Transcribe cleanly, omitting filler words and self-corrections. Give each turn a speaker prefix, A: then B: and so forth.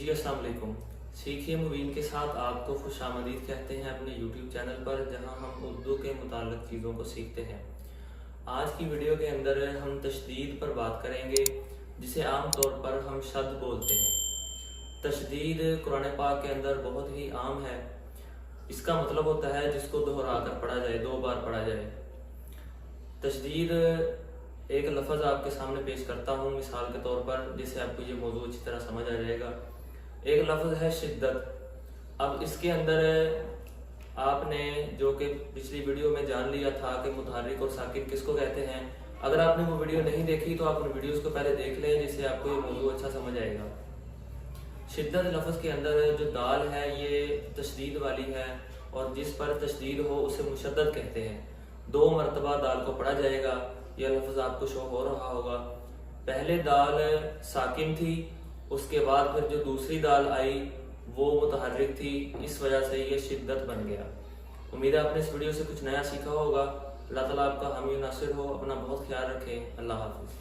A: جی السلام علیکم۔ سیکھیے مبین کے ساتھ آپ کو خوش آمدید کہتے ہیں اپنے یوٹیوب چینل پر، جہاں ہم اردو کے متعلق چیزوں کو سیکھتے ہیں۔ آج کی ویڈیو کے اندر ہم تشدید پر بات کریں گے، جسے عام طور پر ہم شد بولتے ہیں۔ تشدید قرآن پاک کے اندر بہت ہی عام ہے۔ اس کا مطلب ہوتا ہے جس کو دہرا کر پڑھا جائے، 2 بار پڑھا جائے۔ تشدید ایک لفظ آپ کے سامنے پیش کرتا ہوں مثال کے طور پر، جس سے آپ کو یہ موضوع اچھی طرح سمجھ آ جائے گا۔ ایک لفظ ہے شدت۔ اب اس کے اندر آپ نے جو کہ پچھلی ویڈیو میں جان لیا تھا کہ متحرک اور ساکن کس کو کہتے ہیں۔ اگر آپ نے وہ ویڈیو نہیں دیکھی تو آپ ان ویڈیوز کو پہلے دیکھ لیں، جس سے آپ کو یہ موضوع اچھا سمجھ آئے گا۔ شدت لفظ کے اندر جو دال ہے یہ تشدید والی ہے، اور جس پر تشدید ہو اسے مشدد کہتے ہیں۔ 2 مرتبہ دال کو پڑھا جائے گا۔ یہ لفظ آپ کو شو ہو رہا ہوگا۔ پہلے دال ساکن تھی، اس کے بعد پھر جو دوسری دال آئی وہ متحرک تھی، اس وجہ سے یہ شدت بن گیا۔ امید ہے آپ نے اس ویڈیو سے کچھ نیا سیکھا ہوگا۔ اللہ تعالیٰ آپ کا حامی و ناصر ہو۔ اپنا بہت خیال رکھیں۔ اللہ حافظ۔